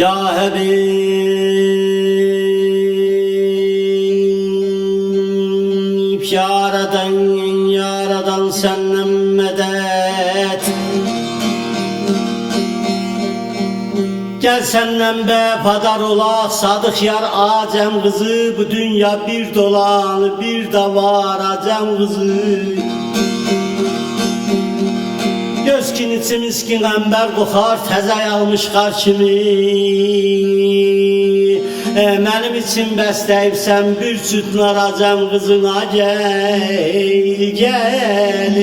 Ya Habib, yaradan senden medet. Gel senden be padar olaq, sadık yar acem kızı. Bu dünya bir dolan, bir de var acem kızı. Göz kinisi miskin əmbər qoxar, təzə yalmış qar kimi. Mənim için bəstəyibsən bir cüt naracam qızına gel, gel.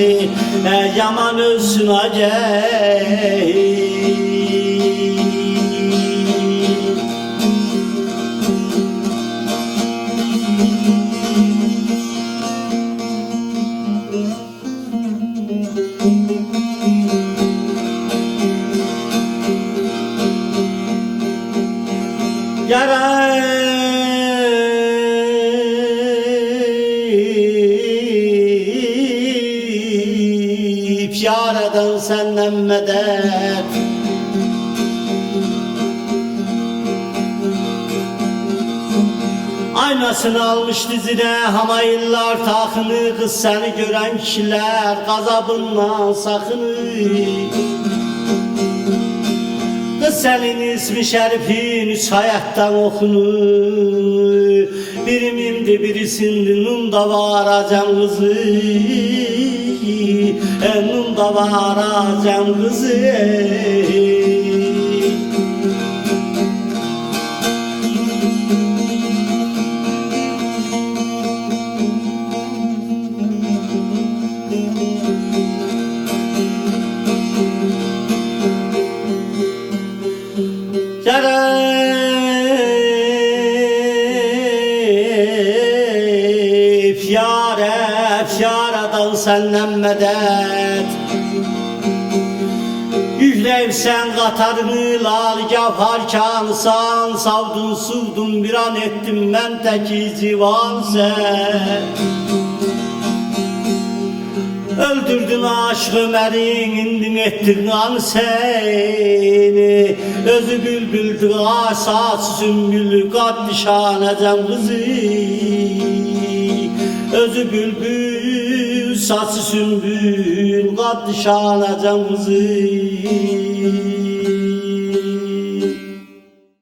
Yaman ölsün gel. Yarayıp yaradan senden medet. Aynasını almış dizine hamayıllar taxını. Kız seni gören kişiler gazabından sakınır. Kız senin ismi şerifin üç hayattan okunur. Biri mimdi birisindi nun da var acam kızı. Nun da var acam kızı. Yarayıp yaradan senden medet. Yükleyipsen qatarını laligah harkansan. Savdun suvdun bir an ettim ben teki civan sen. Öldürdün aşk Ömer'in, indin ettin an seni. Özü bülbüldü asası sümbülü kaddişan ecem kızı. Özü bülbül saçı sümbül kaddişan ecem kızı.